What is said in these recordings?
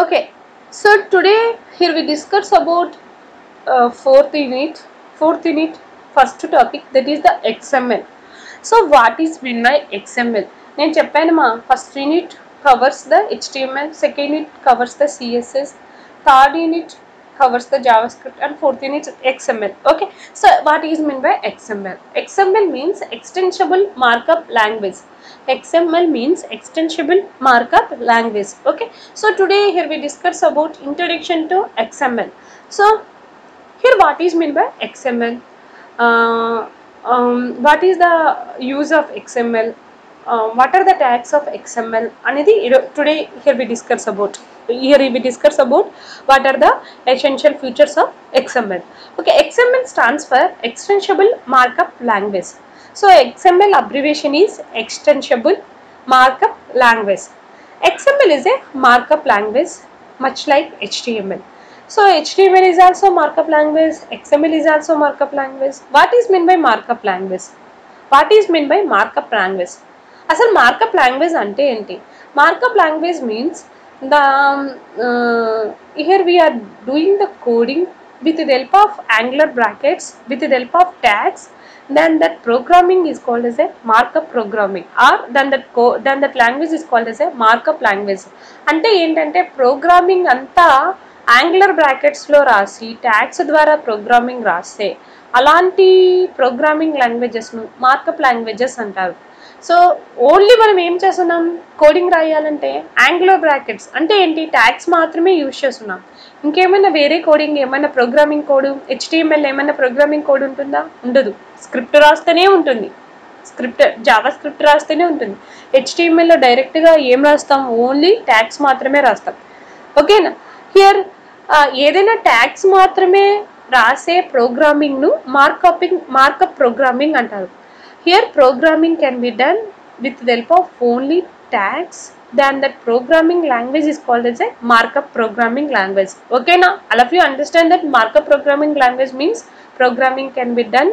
Okay, so today here we discuss about fourth unit, first topic, that is the XML. So what is meant by XML? నేను చెప్పాను మా first unit covers the HTML, second unit covers the CSS, third unit covers the JavaScript, and fourth unit XML. Okay, so what is meant by XML? XML means extensible markup language. XML means extensible markup language. Okay, so today here we discuss about introduction to XML. So here what is meant by XML? What is the use of XML? What are the tags of XML? అనేది today here we discuss about. Here we discuss about what are the essential features of XML. Okay, XML stands for Extensible Markup Language. So XML abbreviation is Extensible Markup Language. XML is a markup language much like HTML. So HTML is also markup language, XML is also markup language. What is meant by markup language? What is meant by markup language? అసలు markup language అంటే ఏంటి? Markup language means the here we are doing the coding with the help of angular brackets, with the help of tags, then that programming is called as a markup programming, or then that language is called as a markup language. అంటే ఏంటంటే programming అంతా angular బ్రాకెట్స్లో రాసి tags ద్వారా programming రాస్తే అలాంటి programming లాంగ్వేజెస్ను markup languages అంటారు. So only మనం ఏం చేస్తున్నాం, కోడింగ్ రాయాలంటే యాంగులర్ బ్రాకెట్స్ అంటే ఏంటి, ట్యాగ్స్ మాత్రమే యూజ్ చేస్తున్నాం. ఇంకేమైనా వేరే కోడింగ్, ఏమైనా ప్రోగ్రామింగ్ కోడ్, HTML ఏమైనా ప్రోగ్రామింగ్ కోడ్ ఉంటుందా? ఉండదు. స్క్రిప్ట్ రాస్తేనే ఉంటుంది, జావా స్క్రిప్ట్ రాస్తేనే ఉంటుంది. HTMLలో డైరెక్ట్గా ఏం రాస్తాం, ఓన్లీ ట్యాగ్స్ మాత్రమే రాస్తాం. ఓకేనా? హియర్ ఏదైనా ట్యాగ్స్ మాత్రమే రాసే ప్రోగ్రామింగ్ను మార్కప్ ప్రోగ్రామింగ్ అంటారు. Here programming can be done with the help of only tags, then that programming language is called as a markup programming language. Okay, now all of you understand that markup programming language means programming can be done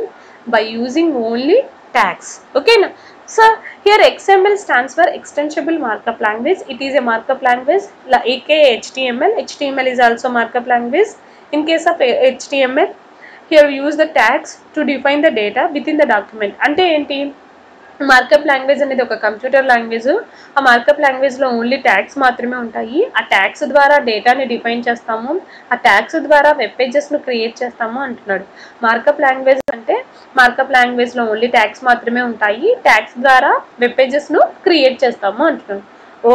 by using only tags. Okay, now so here XML stands for Extensible Markup Language. It is a markup language aka HTML. HTML is also markup language. In case of HTML, here we use the tags to define the data within the document. అంటే ఏంటి, markup language అనేది ఒక computer language. ఆ markup లాంగ్వేజ్లో only tags మాత్రమే ఉంటాయి. ఆ tags ద్వారా డేటాని డిఫైన్ చేస్తాము, ఆ ట్యాగ్స్ ద్వారా వెబ్ పేజెస్ను క్రియేట్ చేస్తాము అంటున్నాడు. మార్కప్ లాంగ్వేజ్ అంటే మార్కప్ లాంగ్వేజ్లో ఓన్లీ ట్యాగ్స్ మాత్రమే ఉంటాయి, ట్యాగ్స్ ద్వారా వెబ్ పేజెస్ను క్రియేట్ చేస్తాము అంటున్నాడు.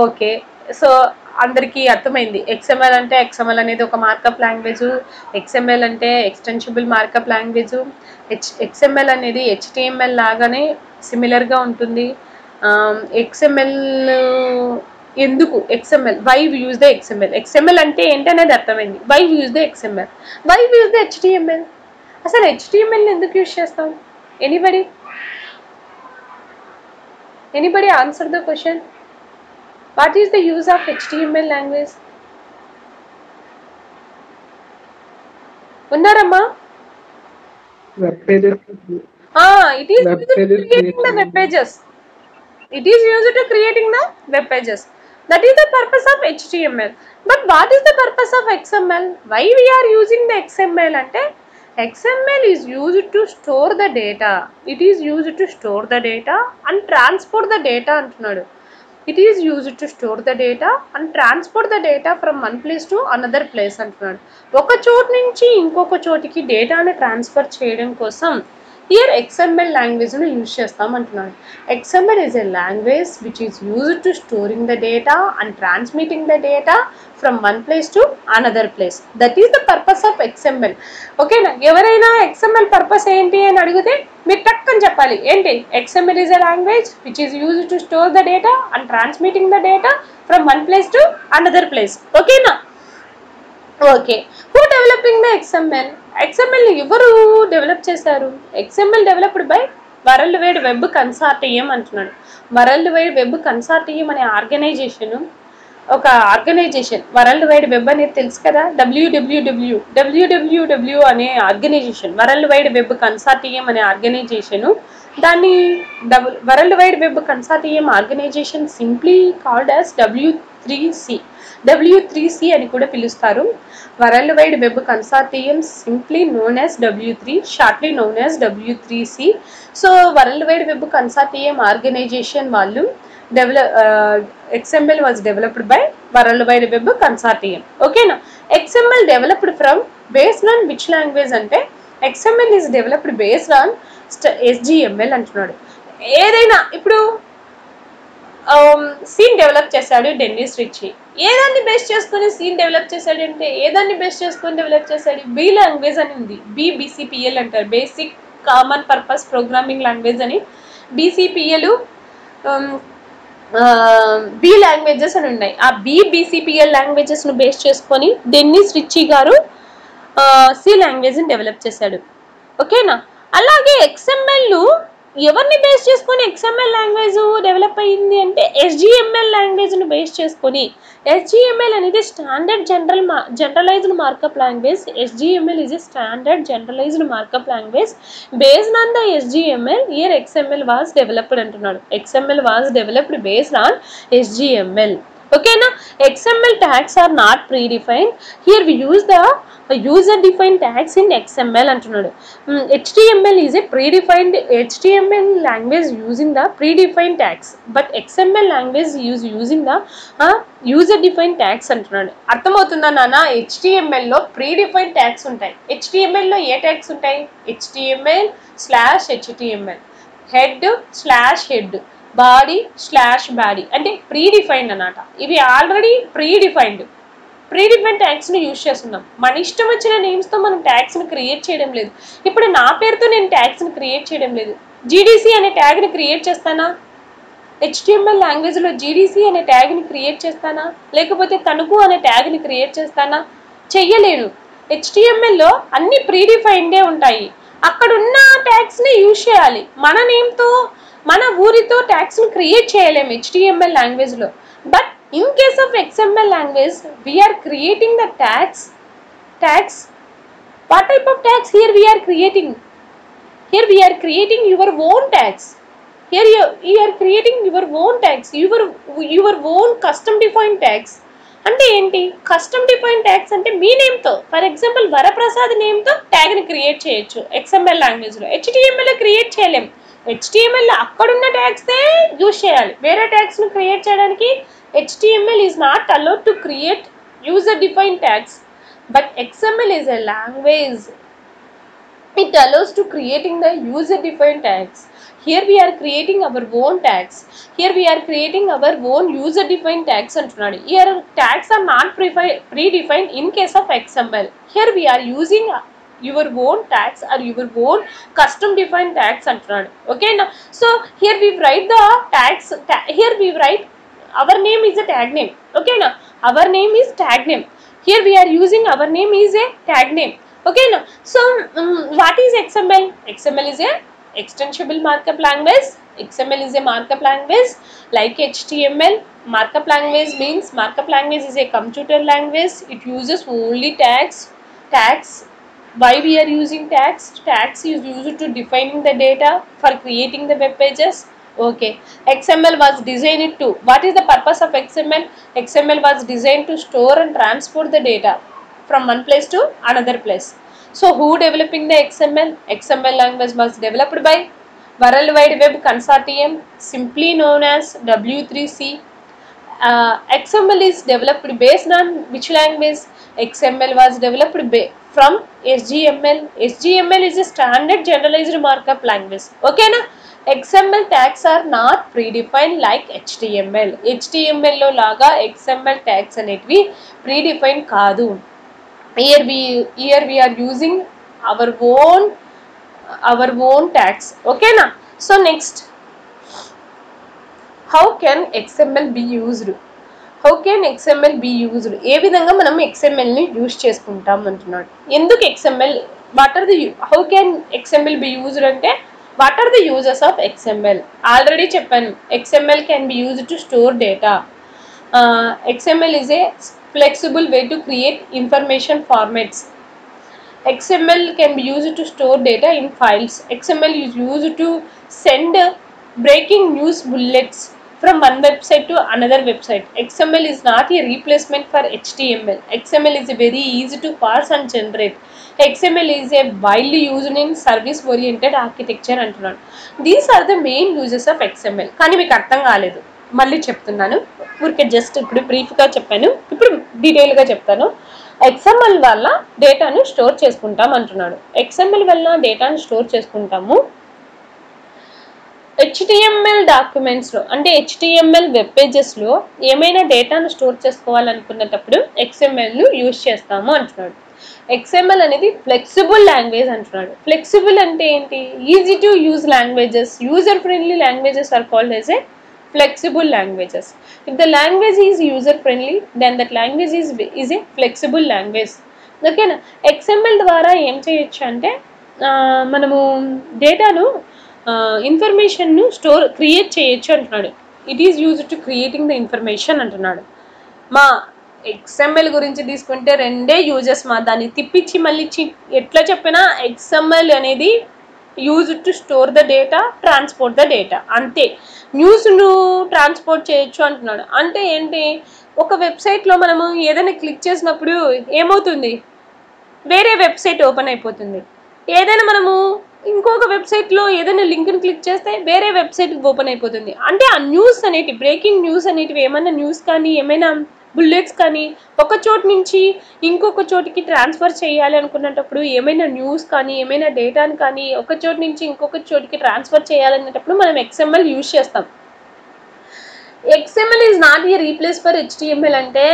ఓకే, సో అందరికీ అర్థమైంది. XML అంటే XML అనేది ఒక మార్కప్ లాంగ్వేజ్, XML అంటే ఎక్స్టెన్సిబుల్ మార్కప్ లాంగ్వేజ్. XML అనేది HTML లాగానే సిమిలర్గా ఉంటుంది. XML ఎందుకు XML, why use the XML అంటే ఏంటనేది అర్థమైంది. Why use the XML, why use the HTML? అసలు HTML ఎందుకు యూజ్ చేస్తాం? Anybody answer the question. What is the use of HTML language? Unnarama? Web pages. It is used to creating the web pages. It is used to creating the web pages. That is the purpose of HTML. But what is the purpose of XML? Why we are using the XML? Ante XML is used to store the data. It is used to store the data and transport the data antunnadu. It is used to store the data and transport the data from one place to another place అంటున్నాడు. ఒక చోటు నుంచి ఇంకొక చోటికి డేటాని transfer చేయడం కోసం here XML లాంగ్వేజ్ను use చేస్తాం అంటున్నాడు. XML is a language which is used to storing the data and transmitting the data from one place to another place. That is the purpose of XML. ఓకేనా? ఎవరైనా XML purpose ఏంటి అని అడిగితే మీరు టక్ అని చెప్పాలి. ఏంటి? XML is a language which is used to store the data and transmitting the data from one place to another place. ఓకేనా? Okay, who developing the XML? XML ఎవరు డెవలప్ చేశారు? XML developed by world wide web consortium అంటున్నాడు. World wide web consortium అనే organization, ఒక organization. World wide web అనేది తెలుసు కదా, www అనే organization, world wide web consortium అనే ఆర్గనైజేషను. దాన్ని world wide web consortium organization simply called as W3C. W3C అని కూడా పిలుస్తారు. World wide web consortium simply known as W3, shortly known as W3C. So world wide web consortium organization వాళ్ళు XML was developed by World Wide Web Consortium. Okay na, XML developed from based on which language ante XML is developed based on SGML అంటున్నాడు. ఏదైనా ఇప్పుడు scene develop చేశాడు Dennis Richie. ఏదాన్ని base చేసుకుని scene develop చేశాడు అంటే ఏదాన్ని base చేసుకొని develop చేశాడు? B language అని ఉంది. BCPL అంటారు, basic common purpose programming language అని. BCPL బి లాంగ్వేజెస్ అని ఉన్నాయి. ఆ BCPL లాంగ్వేజెస్ ను బేస్ చేసుకొని డెన్నిస్ రిచీ గారు సి లాంగ్వేజ్ ని డెవలప్ చేశాడు. ఓకేనా, అలాగే XML ఎవరిని బేస్ చేసుకొని XML లాంగ్వేజ్ డెవలప్ అయ్యింది అంటే SGML లాంగ్వేజ్ ను బేస్ చేసుకొని. SGML అనేది standard generalized markup language. SGML is a standard generalized markup language. Based on the SGML, here XML was developed అంటున్నాడు. XML was developed based on SGML. Okay na, XML tags are not predefined. Here we use the user defined tags in XML అంటున్నాడు. HTML is a predefined HTML language using the predefined tags, but XML language is using the user defined tags అంటున్నాడు. అర్థమవుతుందా నాన్న? HTML లో predefined tags ఉంటాయి. HTML లో ఏ tags ఉంటాయి? HTML/HTML, head/head, body/body అంటే predefined అన్నమాట. ఇవి ఆల్రెడీ ప్రీడిఫైన్డ్ ట్యాగ్స్ని యూజ్ చేస్తున్నాం. మన ఇష్టం వచ్చిన నేమ్స్తో మనం ట్యాగ్స్ని క్రియేట్ చేయడం లేదు. ఇప్పుడు నా పేరుతో నేను ట్యాగ్స్ని క్రియేట్ చేయడం లేదు. GDC అనే ట్యాగ్ని క్రియేట్ చేస్తానా? HTML లాంగ్వేజ్లో GDC అనే ట్యాగ్ని క్రియేట్ చేస్తానా? లేకపోతే తణుకు అనే ట్యాగ్ని క్రియేట్ చేస్తానా? చెయ్యలేను. HTMLలో అన్ని ప్రీడిఫైన్డే ఉంటాయి. అక్కడున్న ట్యాగ్స్ని యూజ్ చేయాలి. మన నేమ్తో మన ఊరితో ట్యాగ్స్ని క్రియేట్ చేయలేము HTML లాంగ్వేజ్లో. But in case of XML language, we are creating the tags. What type of tags here we are creating? Here we are creating your own tags. Here you are creating your own tags, your own custom defined tags. అంటే ఏంటి? Custom define tags అంటే మీ నేమ్తో, for example Varaprasad నేమ్తో ట్యాగ్ని create చేయొచ్చు XML లాంగ్వేజ్లో. HTMLలో create చేయలేం. HTMLలో అక్కడున్న ట్యాగ్సే use చేయాలి. వేరే ట్యాగ్స్ను create చేయడానికి HTML is not allowed to create user-defined tags, but XML is a language. It allows to creating the user-defined tags. Here we are creating our own tags. Here we are creating our own user-defined tags అంటున్నాడు. Here tags are not predefined in case of XML. Here we are using your own tags or your own custom defined tags అంటున్నాడు. Okay now, so here we write the tags. Here we write our name is a tag name. Okay now, our name is tag name. Here we are using our name is a tag name. Okay now, so what is XML? XML is a extensible markup language. XML is a markup language like HTML. Markup language means markup language is a computer language. It uses only tags. Why we are using tags? Tags is used to defining the data for creating the web pages. Okay, XML was designed to, what is the purpose of XML? XML was designed to store and transport the data from one place to another place. So who developing the XML? XML language was developed by World Wide Web Consortium, simply known as W3C. XML is developed based on which language? XML was developed from SGML. SGML is a standard generalized markup language. Okay na? XML tags are not predefined like HTML. HTML లో లాగా XML tags అనేటివి predefined కాదు. Here we are using our own tags. Okay na? So next, how can XML be used? How can XML be used? ఏ విధంగా మనం XML ని use చేసుకుంటాం అంటున్నాడు. ఎందుకు XML? How can XML be used అంటే what are the uses of XML? Already చెప్పాను, XML can be used to store data. XML is a flexible way to create information formats. XML can be used to store data in files. XML is used to send breaking news bullets from one website to another website. XML is not a replacement for HTML. XML is very easy to parse and generate. XML is a widely used in service oriented architecture అంటున్నాడు. These are the main uses of XML. కానీ మీకు అర్థం కాలేదు, మళ్ళీ చెప్తున్నాను. ఊరికే just ఇప్పుడు బ్రీఫ్గా చెప్పాను, ఇప్పుడు డీటెయిల్గా చెప్తాను. XML వల్ల డేటాను స్టోర్ చేసుకుంటాం అంటున్నాడు. XML వల్ల డేటాను స్టోర్ చేసుకుంటాము. HTML డాక్యుమెంట్స్లో అంటే HTML వెబ్ పేజెస్లో ఏమైనా డేటాను స్టోర్ చేసుకోవాలనుకున్నప్పుడు XMLను యూజ్ చేస్తాము అంటున్నాడు. XML అనేది ఫ్లెక్సిబుల్ లాంగ్వేజ్ అంటున్నాడు. ఫ్లెక్సిబుల్ అంటే ఏంటి? Easy to use languages, user friendly languages are called as a flexible languages. If the language is user friendly, then that language is a flexible language. ఓకేనా? XML ద్వారా ఏం చేయొచ్చు అంటే మనము డేటాను ఇన్ఫర్మేషన్ను క్రియేట్ చేయొచ్చు అంటున్నాడు. It is used to creating the information అంటున్నాడు. మా XML గురించి తీసుకుంటే రెండే యూజెస్ మా, దాన్ని తిప్పించి మళ్ళీ ఎట్లా చెప్పినా XML అనేది used to store the data, transport the data, అంతే. న్యూస్ను ట్రాన్స్పోర్ట్ చేయొచ్చు అంటున్నాడు. అంటే ఏంటి? ఒక వెబ్సైట్లో మనము ఏదైనా క్లిక్ చేసినప్పుడు ఏమవుతుంది? వేరే వెబ్సైట్ ఓపెన్ అయిపోతుంది. ఏదైనా మనము ఇంకొక వెబ్సైట్లో ఏదైనా లింక్ని క్లిక్ చేస్తే వేరే వెబ్సైట్ ఓపెన్ అయిపోతుంది. అంటే ఆ న్యూస్ అనేటివి, బ్రేకింగ్ న్యూస్ అనేటివి, ఏమైనా న్యూస్ కానీ ఏమైనా బుల్లెట్స్ కానీ ఒక చోటు నుంచి ఇంకొక చోటికి ట్రాన్స్ఫర్ చేయాలి అనుకున్నప్పుడు, ఏమైనా న్యూస్ కానీ ఏమైనా డేటాని కానీ ఒక చోటు నుంచి ఇంకొక చోటికి ట్రాన్స్ఫర్ చేయాలనేటప్పుడు మనం XML యూజ్ చేస్తాం. XML is not a replace for HTML. అంటే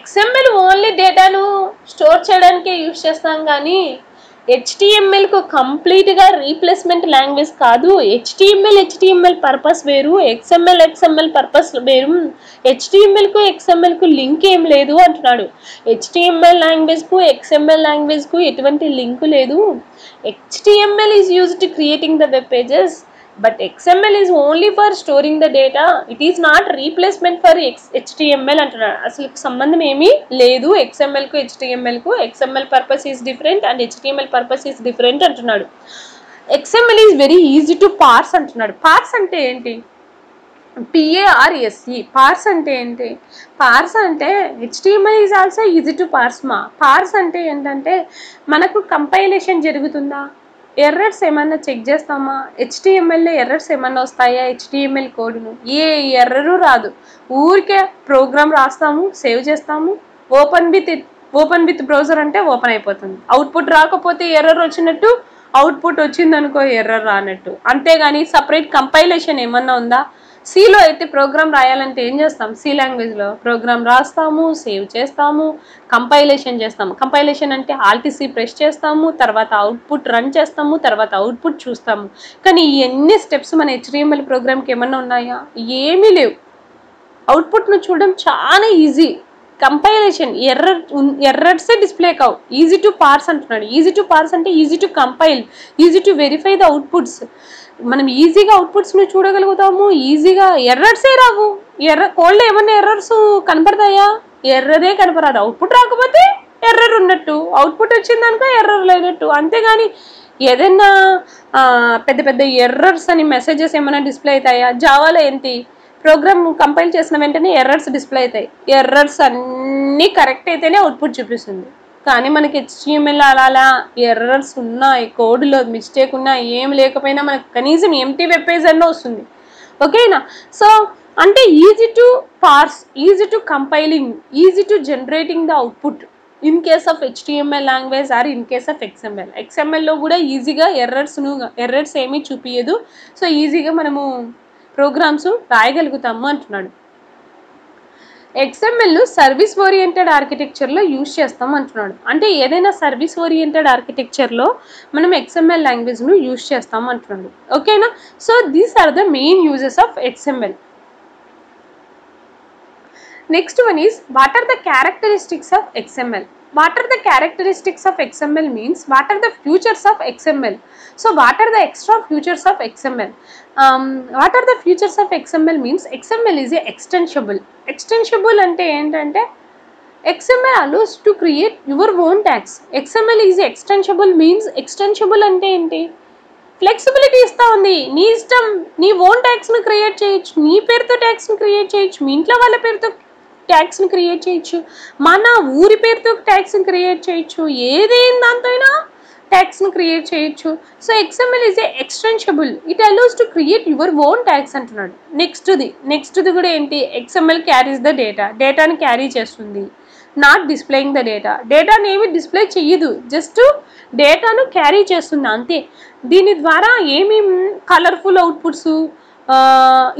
XML ఓన్లీ డేటాను స్టోర్ చేయడానికే యూజ్ చేస్తాం కానీ HTMLకు కంప్లీట్గా రీప్లేస్మెంట్ లాంగ్వేజ్ కాదు. HTML పర్పస్ వేరు, XML పర్పస్ వేరు. HTMLకు XMLకు లింక్ ఏం లేదు అంటున్నాడు. HTML లాంగ్వేజ్కు XML లాంగ్వేజ్కు ఎటువంటి లింక్ లేదు. HTML is used to creating the web pages, but XML is only for storing the data. It is not replacement for HTML అంటున్నాడు. అసలు సంబంధం ఏమీ లేదు XMLకు HTMLకు. XML purpose is different and HTML purpose is different అంటున్నాడు. XML is very easy to parse అంటున్నాడు. పార్స్ అంటే ఏంటి? PARSE. పార్స్ అంటే ఏంటి? పార్స్ అంటే HTML is also easy to parse మా. పార్స్ అంటే ఏంటంటే మనకు కంపైలేషన్ జరుగుతుందా, ఎర్రర్స్ ఏమన్నా చెక్ చేస్తామా, HTMLలో ఎర్రర్స్ ఏమన్నా వస్తాయా, HTML కోడ్ను ఏ ఎర్రరు రాదు. ఊరికే ప్రోగ్రామ్ రాస్తాము, సేవ్ చేస్తాము, ఓపెన్ విత్ బ్రౌజర్ అంటే ఓపెన్ అయిపోతుంది. అవుట్పుట్ రాకపోతే ఎర్రర్ వచ్చినట్టు, అవుట్పుట్ వచ్చిందనుకో ఎర్రర్ రానట్టు. అంతేగాని సపరేట్ కంపైలేషన్ ఏమన్నా ఉందా? సిలో అయితే ప్రోగ్రామ్ రాయాలంటే ఏం చేస్తాం? సి లాంగ్వేజ్లో ప్రోగ్రామ్ రాస్తాము, సేవ్ చేస్తాము, కంపైలేషన్ చేస్తాము. కంపైలేషన్ అంటే ఆల్టీసీ ప్రెస్ చేస్తాము, తర్వాత అవుట్పుట్ రన్ చేస్తాము, తర్వాత అవుట్పుట్ చూస్తాము. కానీ ఎన్ని స్టెప్స్ మన HTML ప్రోగ్రామ్కి ఏమన్నా ఉన్నాయా? ఏమీ లేవు. అవుట్పుట్ను చూడడం చాలా ఈజీ. కంపైలేషన్ ఎర్రర్సే డిస్ప్లే కావు. ఈజీ టు పార్స్ అంటున్నాడు. ఈజీ టు పార్స్ అంటే easy to compile, easy to verify the outputs. మనం ఈజీగా అవుట్పుట్స్ని చూడగలుగుతాము, ఈజీగా ఎర్రర్సే రావు. కోడ్లో ఏమన్నా ఎర్రర్స్ కనపడతాయా? ఎర్రరే కనపడదు. అవుట్పుట్ రాకపోతే ఎర్రర్ ఉన్నట్టు, అవుట్పుట్ వచ్చిందనుకో ఎర్రర్ లేనట్టు. అంతేగాని ఏదైనా పెద్ద పెద్ద ఎర్రర్స్ అని మెసేజెస్ ఏమైనా డిస్ప్లే అవుతాయా? జావాలో ఏంటి? ప్రోగ్రామ్ కంపైల్ చేసిన వెంటనే ఎర్రర్స్ డిస్ప్లే అవుతాయి. ఎర్రర్స్ అన్నీ కరెక్ట్ అయితేనే అవుట్పుట్ చూపిస్తుంది. కానీ మనకి HTML అలా ఎర్రర్స్ ఉన్నాయి, కోడ్లో మిస్టేక్ ఉన్నా, ఏం లేకపోయినా మనకు కనీసం ఎంటీ వెబ్ పేజ్ అన్నా వస్తుంది. ఓకేనా? సో అంటే easy to parse, easy to compiling, easy to generating the output in case of HTML language or in case of XML. XMLలో కూడా ఈజీగా ఎర్రర్స్ ఏమీ చూపించదు. సో ఈజీగా మనము ప్రోగ్రామ్స్ రాయగలుగుతాము అంటున్నాడు. XMLను సర్వీస్ ఓరియంటెడ్ ఆర్కిటెక్చర్లో యూజ్ చేస్తాం అంటున్నాడు. అంటే ఏదైనా సర్వీస్ ఓరియంటెడ్ ఆర్కిటెక్చర్లో మనం XML లాంగ్వేజ్ను యూజ్ చేస్తాం అంటున్నాడు. ఓకేనా? So these are the main uses of XML. Next one is, what are the characteristics of XML? What are the characteristics of XML means what are the features of XML? So what are the extra features of XML? What are the features of XML means XML is a extensible. Extensible ante entante XML allows to create your own tags. XML is a extensible means extensible ante enti? Flexibility ఇస్తూ ఉంది. నీ ఇష్టం, నీ own ట్యాక్స్ను create చేయొచ్చు, నీ పేరుతో ట్యాక్స్ని create చేయొచ్చు, మీ ఇంట్లో వాళ్ళ పేరుతో ట్యాక్స్ని క్రియేట్ చేయొచ్చు, మన ఊరి పేరుతో ట్యాక్స్ని క్రియేట్ చేయొచ్చు, ఏదైనా దాంతో అయినా ట్యాక్స్ని క్రియేట్ చేయొచ్చు. So XML is A extensible, it allows to create your own tax అంటున్నాడు. నెక్స్ట్ది కూడా ఏంటి, XML క్యారీస్ ద డేటాని క్యారీ చేస్తుంది, నాట్ డిస్ప్లేయింగ్ ద డేటాని ఏమి డిస్ప్లే చెయ్యదు, జస్ట్ డేటాను క్యారీ చేస్తుంది అంతే. దీని ద్వారా ఏమేమి కలర్ఫుల్ అవుట్పుట్స్,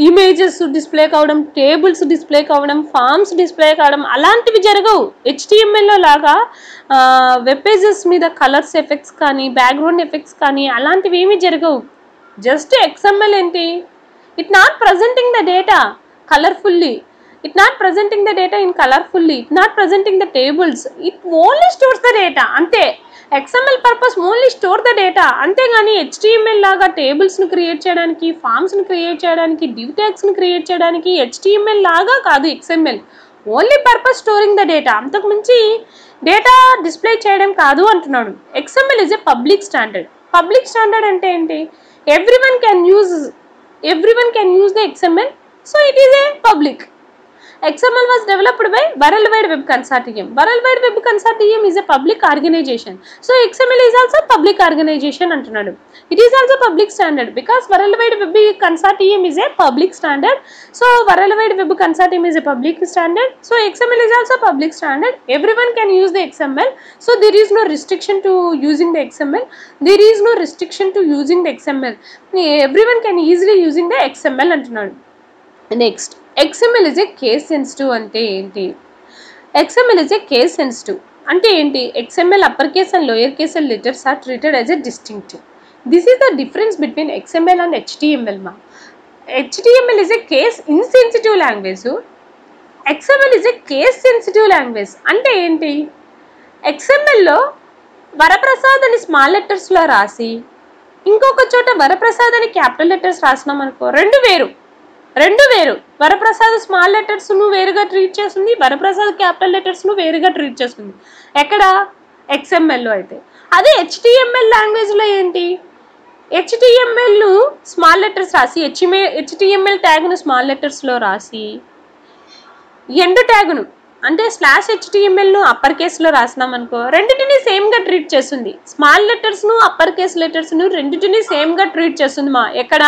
ఇమేజెస్ డిస్ప్లే కావడం, టేబుల్స్ డిస్ప్లే కావడం, ఫామ్స్ డిస్ప్లే కావడం అలాంటివి జరగవు. HTMLలో లాగా వెబ్ పేజెస్ మీద కలర్స్ ఎఫెక్ట్స్ కానీ బ్యాక్గ్రౌండ్ ఎఫెక్ట్స్ కానీ అలాంటివి ఏమీ జరగవు. జస్ట్ XML ఏంటి, it not presenting the data colourfully, it not presenting the data in colourfully, it not presenting the tables, it only stores the data అంతే. XML purpose only store the data, అంతేగాని HTML లాగా టేబుల్స్ని create చేయడానికి, ఫామ్స్ని create చేయడానికి, div ట్యాగ్స్ని create చేయడానికి HTML లాగా కాదు XML. Only purpose storing the data, అంతకు మించి డేటా డిస్ప్లే చేయడం కాదు అంటున్నాడు. XML is A public standard. Public standard అంటే ఏంటి, everyone can use the XML, so it is a public. XML was developed by World Wide Web Consortium. World Wide Web Consortium is a public organization. So XML is also public organization అంటున్నాడు. It is also public standard because World Wide Web Consortium is a public standard. So World Wide Web Consortium is a public standard. So XML is also public standard. Everyone can use the XML. So there is no restriction to using the XML. There is no restriction to using the XML. Everyone can easily using the XML అంటున్నాడు. Next, XML is a case sensitive అంటే ఏంటి? XML is a case sensitive అంటే ఏంటి? XML upper case and lower case letters are treated as a distinctive. This is the difference between XML and HTML ma. HTML is a case insensitive language. XML is a case sensitive language అంటే ఏంటి? XMLలో వరప్రసాద్ అని small లెటర్స్లో రాసి ఇంకొక చోట వరప్రసాద్ అని capital letters రాసినాం అనుకో, రెండు వేరు. వరప్రసాద్ స్మాల్ లెటర్స్ ను వేరుగా ట్రీట్ చేస్తుంది, వరప్రసాద్ క్యాపిటల్ లెటర్స్ ను వేరుగా ట్రీట్ చేస్తుంది. ఎక్కడ? XMLలో అయితే. అదే HTML లాంగ్వేజ్లో ఏంటి, HTML స్మాల్ లెటర్స్ రాసి HTML ట్యాగ్ను స్మాల్ లెటర్స్లో రాసి ఎండ్ ట్యాగ్ను అంటే /HTMLను అప్పర్ కేసులో రాసినాం అనుకో, రెండింటిని సేమ్గా ట్రీట్ చేస్తుంది. స్మాల్ లెటర్స్ను అప్పర్ కేస్ లెటర్స్ను రెండింటిని సేమ్గా ట్రీట్ చేస్తుంది మా ఎక్కడ?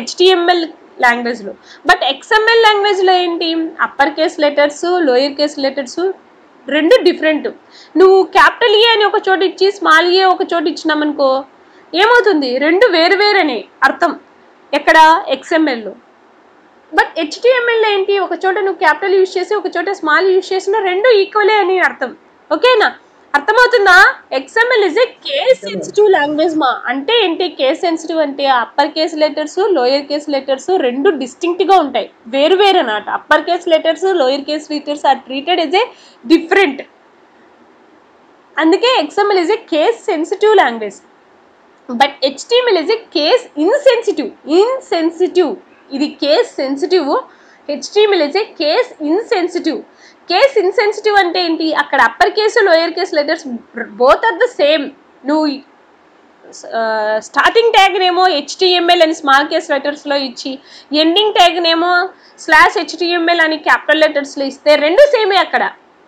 HTML లాంగ్వేజ్లో. బట్ XML లాంగ్వేజ్లో ఏంటి, upper case letters lower case letters రెండు డిఫరెంట్. నువ్వు క్యాపిటల్ ఏ అని ఒక చోట ఇచ్చి స్మాల్ ఏ ఒక చోట ఇచ్చినామనుకో ఏమవుతుంది, రెండు వేరు అని అర్థం ఎక్కడ? XMLలో. బట్ HTMLలో ఏంటి, ఒక చోట నువ్వు క్యాపిటల్ యూజ్ చేసి ఒక చోట స్మాల్ యూజ్ చేసిన రెండు ఈక్వలే అని అర్థం. ఓకేనా, అర్థమవుతుందా? XML is a case sensitive language మా. అంటే ఏంటి కేస్ సెన్సిటివ్ అంటే, upper case letters lower case letters రెండు డిస్టింక్ట్గా ఉంటాయి, వేరు అన్నమాట. Upper case letters lower case letters are treated as a different. అందుకే XML is a case sensitive language. But HTML is a case insensitive. ఇది case sensitive, HTML is a case insensitive. Case insensitive అంటే ఏంటి, అక్కడ upper case lower case letters both are the same. నువ్వు starting ట్యాగ్నేమో HTML అని small case లెటర్స్లో ఇచ్చి ending ట్యాగ్నేమో /HTML అని capital లెటర్స్లో ఇస్తే రెండు సేమే. అక్కడ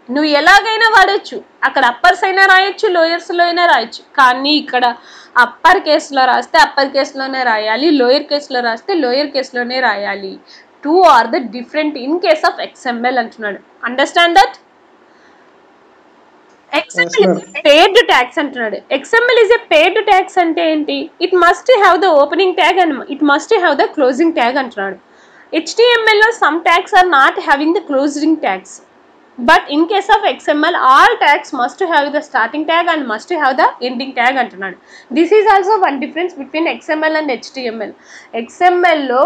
నువ్వు ఎలాగైనా వాడచ్చు, అక్కడ అప్పర్స్ అయినా రాయొచ్చు, లోయర్స్లో అయినా రాయొచ్చు. కానీ ఇక్కడ అప్పర్ కేసులో రాస్తే అప్పర్ కేసులోనే రాయాలి, లోయర్ కేసులో రాస్తే లోయర్ కేసులోనే రాయాలి. Two are the different in case of XML అంటున్నాడు. Understand that? XML is a paired tags అంటున్నాడు. XML is a paired tags అంటే ఏంటి, it must have the opening tag and it must have the closing tag అంటున్నాడు. HTML లో some tags are not having the closing tags, but in case of XML all tags must have the starting tag and must have the ending tag అంటున్నాడు. This is also one difference between XML and HTML. XML లో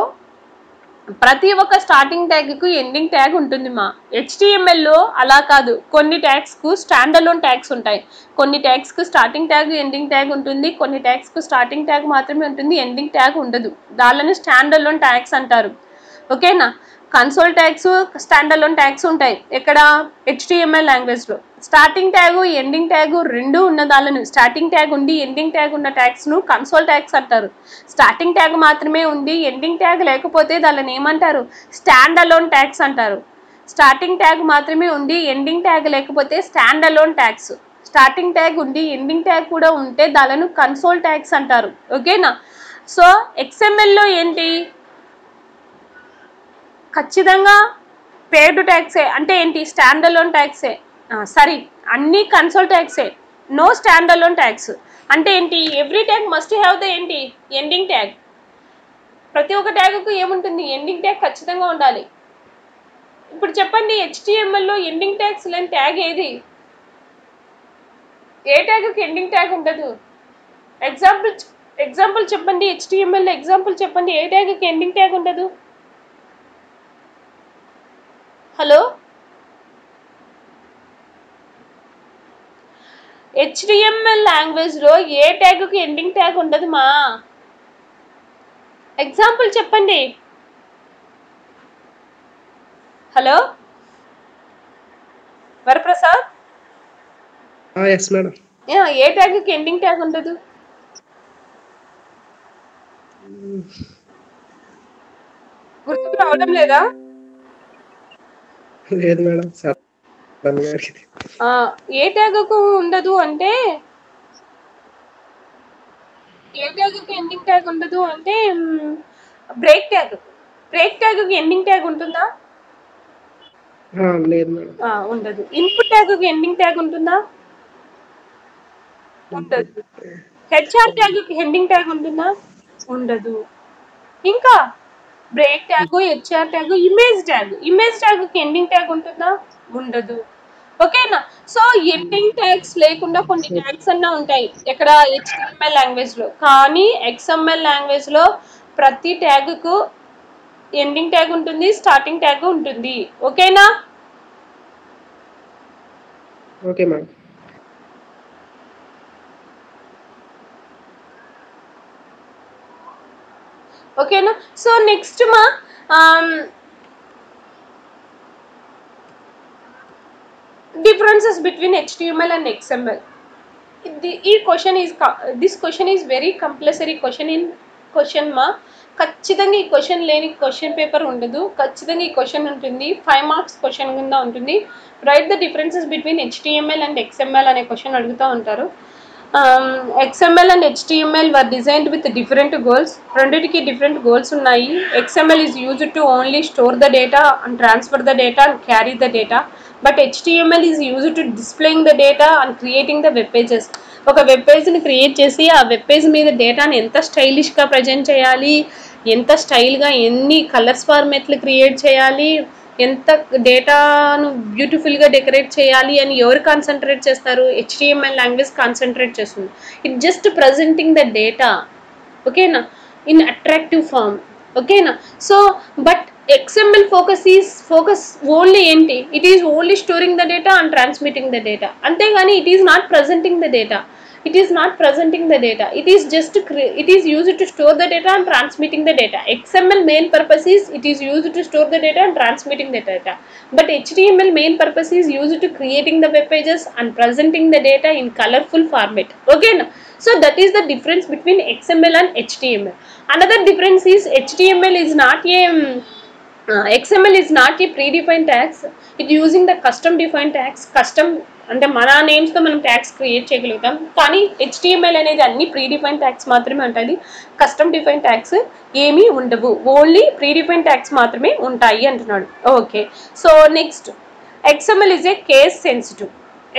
ప్రతి ఒక్క starting ట్యాగ్కు ending tag ఉంటుంది మా. HTMLలో అలా కాదు, కొన్ని ట్యాగ్స్కు stand alone tags ఉంటాయి, కొన్ని ట్యాగ్స్కు స్టార్టింగ్ ట్యాగ్ ఎండింగ్ ట్యాగ్ ఉంటుంది, కొన్ని ట్యాగ్స్కు స్టార్టింగ్ ట్యాగ్ మాత్రమే ఉంటుంది, ఎండింగ్ ట్యాగ్ ఉండదు. దానిని స్టాండ్ అలోన్ ట్యాగ్స్ అంటారు. ఓకేనా. Console tags, stand alone tags ఉంటాయి ఎక్కడ, HTML లాంగ్వేజ్లో. స్టార్టింగ్ ట్యాగు ఎండింగ్ ట్యాగు రెండు ఉన్న దానిని, స్టార్టింగ్ ట్యాగ్ ఉండి ఎండింగ్ ట్యాగ్ ఉన్న ట్యాగ్స్ను కన్సోల్ ట్యాగ్స్ అంటారు. స్టార్టింగ్ ట్యాగ్ మాత్రమే ఉండి ఎండింగ్ ట్యాగ్ లేకపోతే దానిని ఏమంటారు, స్టాండ్ అలోన్ ట్యాగ్స్ అంటారు. స్టార్టింగ్ ట్యాగ్ మాత్రమే ఉండి ఎండింగ్ ట్యాగ్ లేకపోతే stand alone tags. Starting tag ఉండి ఎండింగ్ ట్యాగ్ కూడా ఉంటే దానిని కన్సోల్ ట్యాగ్స్ అంటారు. ఓకేనా. సో XMLలో ఏంటి, ఖచ్చితంగా పేర్డ్ ట్యాగ్సే. అంటే ఏంటి, స్టాండ్ అలోన్ ట్యాగ్సే. సారీ, అన్ని కన్సోల్ ట్యాగ్సే, నో స్టాండ్ అలోన్ ట్యాగ్స్. అంటే ఏంటి, every tag must have the ఏంటి, ఎండింగ్ ట్యాగ్. ప్రతి ఒక్క ట్యాగ్కు ఏముంటుంది, ఎండింగ్ ట్యాగ్ ఖచ్చితంగా ఉండాలి. ఇప్పుడు చెప్పండి, HTMLలో ఎండింగ్ ట్యాగ్స్ లేని ట్యాగ్ ఏది, ఏ ట్యాగ్కి ఎండింగ్ ట్యాగ్ ఉండదు. ఎగ్జాంపుల్ చెప్పండి, HTMLలో ఎగ్జాంపుల్ చెప్పండి, ఏ ట్యాగ్కి ఎండింగ్ ట్యాగ్ ఉండదు. హలో, HTML లాంగ్వేజ్లో ఏ ట్యాగ్కి ఎండింగ్ ట్యాగ్ ఉండదు మా. ఎగ్జాంపుల్ చెప్పండి. Hello Varaprasad, yes madam. ఏ ట్యాగ్కి ఎండింగ్ ట్యాగ్ ఉండదు. గుర్తుకు రావడం లేదా? లేదు మేడం. ఏ ట్యాగ్కు ఉండదు అంటే, ఏ ట్యాగ్కి ఎండింగ్ ట్యాగ్ ఉండదు అంటే బ్రేక్ ట్యాగ్. బ్రేక్ ట్యాగ్కి ఎండింగ్ ట్యాగ్ ఉంటుందా? లేదు మేడం. ఉండదు. ఇన్పుట్ ట్యాగ్కి ఎండింగ్ ట్యాగ్ ఉంటుందా? ఉండదు. HR ట్యాగ్కి ఎండింగ్ ట్యాగ్ ఉంటుందా? ఉండదు. ఇంకా break tag, HR tag, image ట్యాగ్కి ఎండింగ్ ట్యాగ్ ఉంటుందా? ఉండదు. ఓకేనా. సో ఎండింగ్ ట్యాగ్స్ లేకుండా కొన్ని ట్యాగ్స్ అన్నా ఉంటాయి ఎక్కడ, HTML లాంగ్వేజ్లో. కానీ XML లాంగ్వేజ్లో ప్రతి ట్యాగ్కు ఎండింగ్ ట్యాగ్ ఉంటుంది, స్టార్టింగ్ ట్యాగ్ ఉంటుంది. ఓకేనా. Okay madam. ఓకేనా. సో నెక్స్ట్ మా differences between HTML and XML. This question is very compulsory question in question మా. ఖచ్చితంగా ఈ క్వశ్చన్ లేని క్వశ్చన్ పేపర్ ఉండదు. ఖచ్చితంగా ఈ క్వశ్చన్ ఉంటుంది, 5 మార్క్స్ క్వశ్చన్ కింద ఉంటుంది. Right the differences between HTML and XML అనే క్వశ్చన్ అడుగుతూ ఉంటారు. XML and HTML were designed with different goals. రెండిటికి డిఫరెంట్ గోల్స్ ఉన్నాయి. XML is used to only store the data and transfer the data and carry the data. But HTML is used to displaying the data and creating the web pages. ఒక web పేజ్ని create చేసి ఆ web page మీద డేటాని ఎంత స్టైలిష్గా present చేయాలి, ఎంత స్టైల్గా ఎన్ని కలర్స్ ఫార్మేట్లు క్రియేట్ చేయాలి, ఎంత డేటాను బ్యూటిఫుల్గా డెకరేట్ చేయాలి అని ఎవరు కాన్సన్ట్రేట్ చేస్తారు, HTML లాంగ్వేజ్ కాన్సన్ట్రేట్ చేస్తుంది. It just presenting the data. ఓకేనా, ఇన్ అట్రాక్టివ్ ఫామ్. ఓకేనా. So but XML focus only ఏంటి, it is only storing the data and transmitting the data. అంతేగాని it is not presenting the data. It is just it is used to store the data and transmitting the data. XML main purpose is it is used to store the data and transmitting the data, but HTML main purpose is used to creating the web pages and presenting the data in colorful format. Okay, so that is the difference between XML and HTML. Another difference is XML is not a predefined tags. It using the custom defined tags. Custom అంటే మన నేమ్స్తో మనం tags create చేయగలుగుతాం. కానీ HTML అనేది అన్ని predefine tags మాత్రమే ఉంటుంది. Custom define tags ఏమీ ఉండవు, ఓన్లీ ప్రీడిఫైన్ ట్యాగ్స్ మాత్రమే ఉంటాయి అంటున్నాడు. Okay. So next, XML is a case sensitive.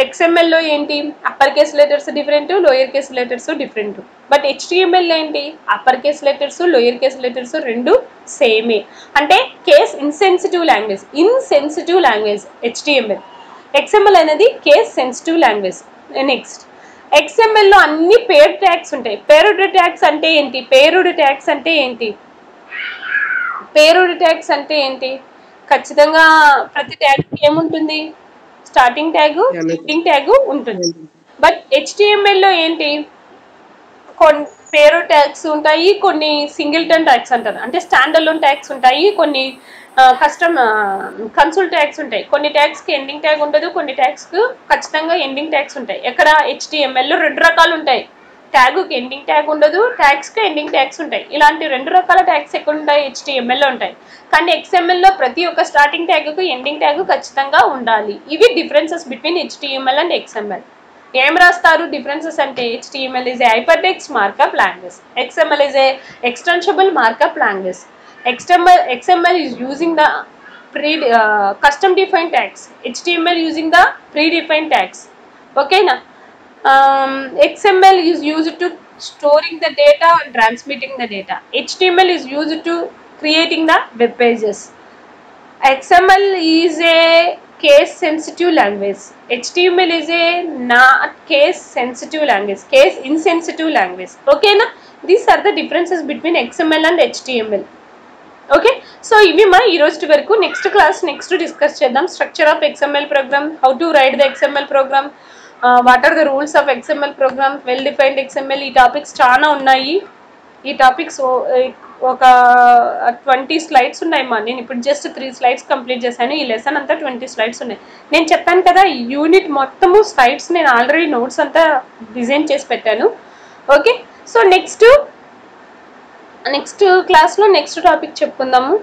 XMLలో ఏంటి, upper case letters different, lower case letters different. But HTML ఏంటి, upper case letters, lower case letters రెండు సేమే. అంటే case insensitive language HTML. XML అనేది కేస్ సెన్సిటివ్ లాంగ్వేజ్. నెక్స్ట్, XMLలో అన్ని paired tags ఉంటాయి. పేర్డ్ ట్యాగ్స్ అంటే ఏంటి, ఖచ్చితంగా ప్రతి ట్యాగ్కి ఏముంటుంది, స్టార్టింగ్ ట్యాగ్, ఎండింగ్ ట్యాగ్ ఉంటుంది. బట్ HTMLలో ఏంటి, పేరో ట్యాగ్స్ ఉంటాయి, కొన్ని సింగిల్టన్ ట్యాగ్స్ అంటారు, అంటే స్టాండ్ అలోన్ ట్యాగ్స్ ఉంటాయి, కొన్ని కస్టమ్ కన్సోల్ ట్యాగ్స్ ఉంటాయి. కొన్ని ట్యాగ్స్కి ఎండింగ్ ట్యాగ్ ఉండదు, కొన్ని ట్యాగ్స్కి ఖచ్చితంగా ఎండింగ్ ట్యాగ్స్ ఉంటాయి. ఎక్కడ HTML రెండు రకాలు ఉంటాయి, ట్యాగుకి ఎండింగ్ ట్యాగ్ ఉండదు, ట్యాగ్స్కి ఎండింగ్ ట్యాగ్స్ ఉంటాయి. ఇలాంటి రెండు రకాల ట్యాగ్స్ ఎక్కడ ఉంటాయి, HTMLలో ఉంటాయి. కానీ XMLలో ప్రతి ఒక్క స్టార్టింగ్ ట్యాగ్కు ఎండింగ్ ట్యాగ్ ఖచ్చితంగా ఉండాలి. ఇవి differences between HTML and XML. ఏం రాస్తారు డిఫరెన్సెస్ అంటే, HTML is a hypertext markup language, XML is a extensible markup language. XML is using the custom defined tags, HTML using the predefined tags. Okay na? XML is used to storing the data and transmitting the data. HTML is used to creating the web pages. XML is a case sensitive language. HTML is a not case sensitive language, case insensitive language. Okay na? These are the differences between XML and HTML. Okay, so ఇవి మా ఈ రోజు వరకు. Next class next discuss చేద్దాం. Structure of XML program, how to write the XML program, what are the rules of XML program, well defined XML. ఈ topics చాలా ఉన్నాయి. ఈ టాపిక్స్ ఒక 20 స్లైడ్స్ ఉన్నాయి మా. నేను ఇప్పుడు జస్ట్ 3 స్లైడ్స్ కంప్లీట్ చేశాను. ఈ లెసన్ అంతా 20 స్లైడ్స్ ఉన్నాయి. నేను చెప్పాను కదా, యూనిట్ మొత్తము స్లైడ్స్ నేను ఆల్రెడీ నోట్స్ అంతా డిజైన్ చేసి పెట్టాను. ఓకే, సో నెక్స్ట్ క్లాస్లో నెక్స్ట్ టాపిక్ చెప్పుకుందాము.